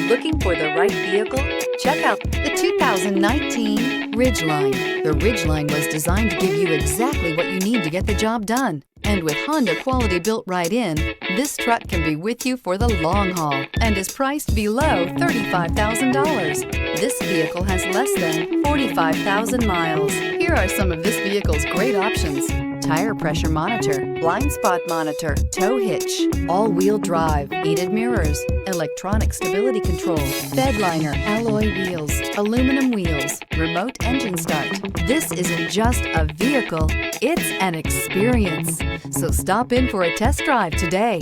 Looking for the right vehicle? Check out the 2019 Ridgeline. The Ridgeline was designed to give you exactly what you need to get the job done. And with Honda quality built right in, this truck can be with you for the long haul and is priced below $35,000. This vehicle has less than 45,000 miles. Here are some of this vehicle's great options: tire pressure monitor, blind spot monitor, tow hitch, all-wheel drive, heated mirrors, electronic stability control, bed liner, alloy wheels, aluminum wheels, remote engine start. This isn't just a vehicle, it's an experience. So stop in for a test drive today.